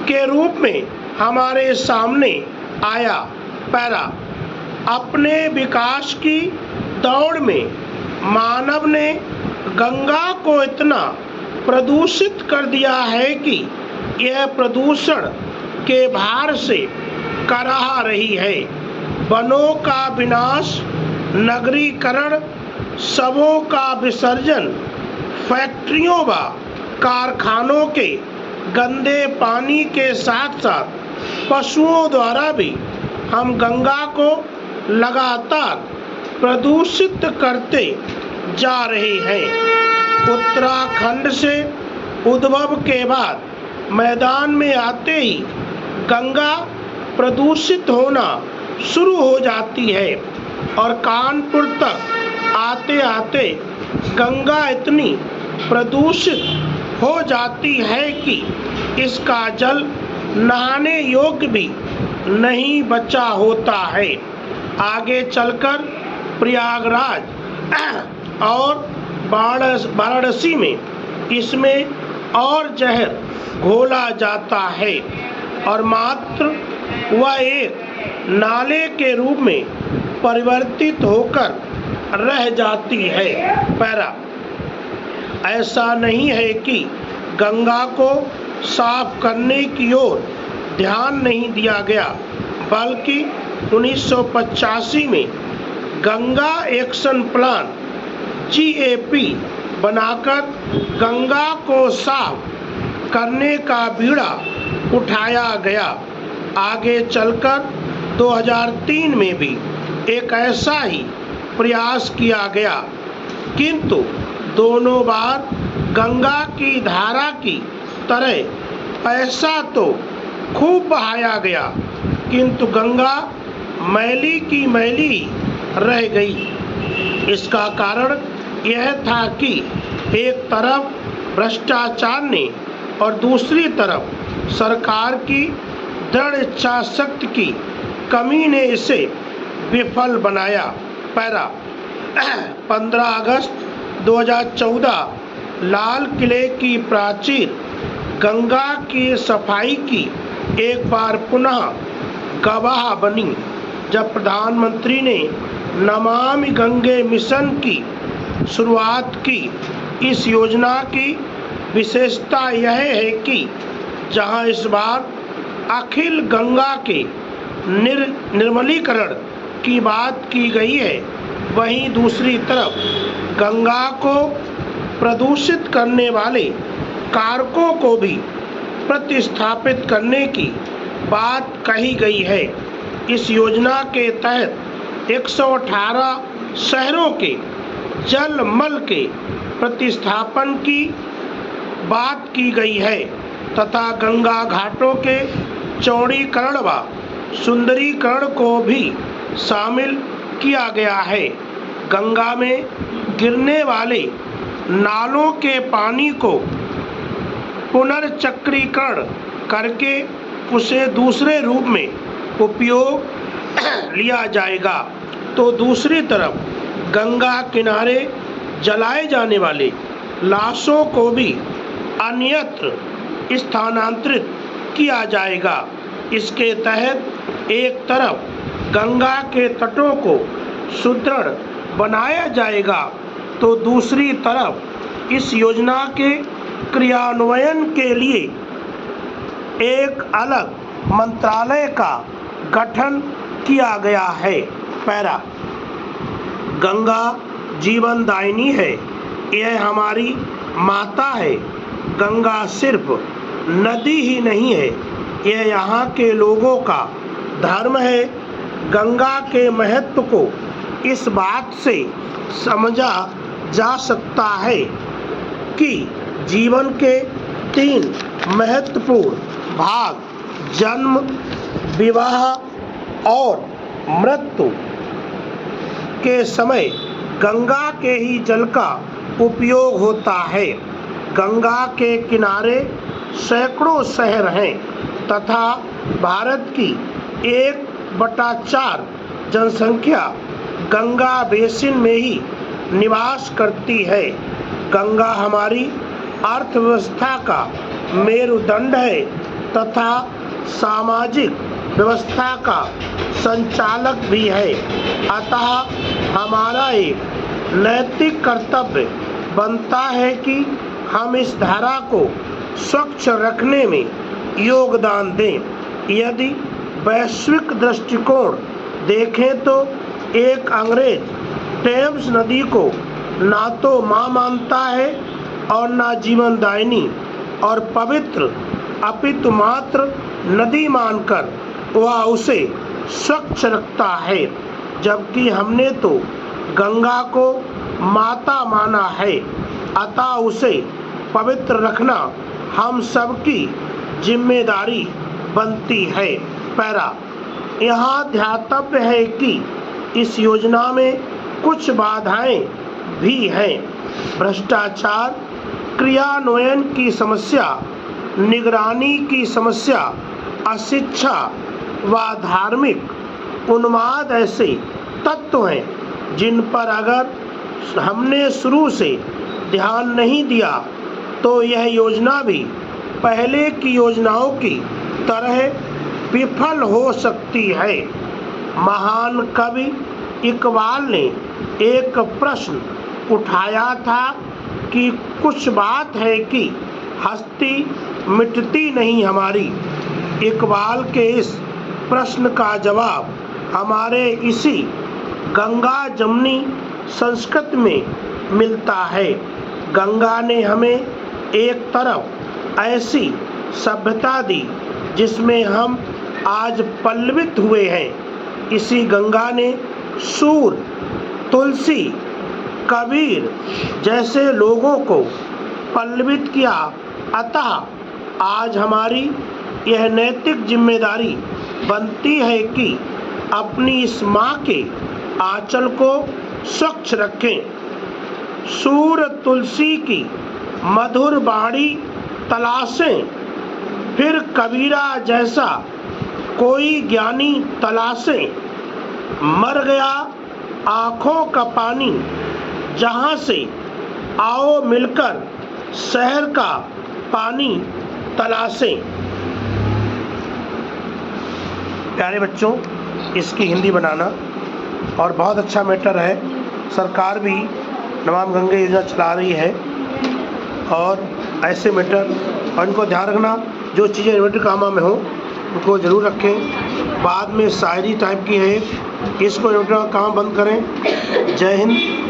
के रूप में हमारे सामने आया। पैरा अपने विकास की दौड़ में मानव ने गंगा को इतना प्रदूषित कर दिया है कि यह प्रदूषण के भार से कराह रही है। वनों का विनाश, नगरीकरण, शवों का विसर्जन, फैक्ट्रियों व कारखानों के गंदे पानी के साथ साथ पशुओं द्वारा भी हम गंगा को लगातार प्रदूषित करते जा रहे हैं। उत्तराखंड से उद्भव के बाद मैदान में आते ही गंगा प्रदूषित होना शुरू हो जाती है और कानपुर तक आते आते गंगा इतनी प्रदूषित हो जाती है कि इसका जल नहाने योग्य भी नहीं बचा होता है। आगे चलकर प्रयागराज और वाराणसी में इसमें और जहर घोला जाता है और मात्र वह एक नाले के रूप में परिवर्तित होकर रह जाती है। पैरा ऐसा नहीं है कि गंगा को साफ करने की ओर ध्यान नहीं दिया गया, बल्कि 1985 में गंगा एक्शन प्लान GAP बनाकर गंगा को साफ करने का बीड़ा उठाया गया। आगे चलकर 2003 में भी एक ऐसा ही प्रयास किया गया, किंतु दोनों बार गंगा की धारा की तरह पैसा तो खूब बहाया गया, किंतु गंगा मैली की मैली रह गई। इसका कारण यह था कि एक तरफ भ्रष्टाचार ने और दूसरी तरफ सरकार की दृढ़ इच्छा शक्ति की कमी ने इसे विफल बनाया। पैरा 15 अगस्त 2014 लाल किले की प्राचीर गंगा की सफाई की एक बार पुनः गवाह बनी, जब प्रधानमंत्री ने नमामि गंगे मिशन की शुरुआत की। इस योजना की विशेषता यह है कि जहां इस बार अखिल गंगा के निर्मलीकरण की बात की गई है, वहीं दूसरी तरफ गंगा को प्रदूषित करने वाले कारकों को भी प्रतिस्थापित करने की बात कही गई है। इस योजना के तहत 118 शहरों के जल मल के प्रतिस्थापन की बात की गई है तथा गंगा घाटों के चौड़ीकरण व सुंदरीकरण को भी शामिल किया गया है। गंगा में गिरने वाले नालों के पानी को पुनर्चक्रीकरण करके उसे दूसरे रूप में उपयोग लिया जाएगा, तो दूसरी तरफ गंगा किनारे जलाए जाने वाले लाशों को भी अन्यत्र स्थानांतरित किया जाएगा। इसके तहत एक तरफ गंगा के तटों को सुदृढ़ बनाया जाएगा, तो दूसरी तरफ इस योजना के क्रियान्वयन के लिए एक अलग मंत्रालय का गठन किया गया है। पैरा गंगा जीवनदायिनी है, यह हमारी माता है। गंगा सिर्फ नदी ही नहीं है, यह यहाँ के लोगों का धर्म है। गंगा के महत्व को इस बात से समझा जा सकता है कि जीवन के 3 महत्वपूर्ण भाग जन्म, विवाह और मृत्यु के समय गंगा के ही जल का उपयोग होता है। गंगा के किनारे सैकड़ों शहर हैं तथा भारत की 1/4 जनसंख्या गंगा बेसिन में ही निवास करती है। गंगा हमारी अर्थव्यवस्था का मेरुदंड है। तथा सामाजिक व्यवस्था का संचालक भी है। अतः हमारा एक नैतिक कर्तव्य बनता है कि हम इस धारा को स्वच्छ रखने में योगदान दें। यदि वैश्विक दृष्टिकोण देखें तो एक अंग्रेज टेम्स नदी को ना तो माँ मानता है और ना जीवनदायिनी और पवित्र, अपितु मात्र नदी मानकर वह उसे स्वच्छ रखता है, जबकि हमने तो गंगा को माता माना है। अतः उसे पवित्र रखना हम सबकी जिम्मेदारी बनती है। पैरा यहाँ ध्यातव्य है कि इस योजना में कुछ बाधाएं भी हैं। भ्रष्टाचार, क्रियान्वयन की समस्या, निगरानी की समस्या, अशिक्षा व धार्मिक उन्माद ऐसे तत्व हैं जिन पर अगर हमने शुरू से ध्यान नहीं दिया तो यह योजना भी पहले की योजनाओं की तरह विफल हो सकती है। महान कवि इकबाल ने एक प्रश्न उठाया था कि कुछ बात है कि हस्ती मिटती नहीं हमारी। इकबाल के इस प्रश्न का जवाब हमारे इसी गंगा जमुनी संस्कृत में मिलता है। गंगा ने हमें एक तरफ ऐसी सभ्यता दी जिसमें हम आज पल्लवित हुए हैं। इसी गंगा ने सूर, तुलसी, कबीर जैसे लोगों को पल्लवित किया। अतः आज हमारी यह नैतिक जिम्मेदारी बनती है कि अपनी इस माँ के आंचल को स्वच्छ रखें। सूर तुलसी की मधुर बाणी तलाशें, फिर कबीरा जैसा कोई ज्ञानी तलाशें। मर गया आँखों का पानी जहाँ से, आओ मिलकर शहर का पानी तलाशें। प्यारे बच्चों, इसकी हिंदी बनाना और बहुत अच्छा मैटर है। सरकार भी नमामि गंगे योजना चला रही है और ऐसे मैटर, और इनको ध्यान रखना जो चीज़ें इन्वर्टेड कामा में हो उनको ज़रूर रखें। बाद में शायरी टाइप की है, इसको इन्वर्टेड कामा बंद करें। जय हिंद।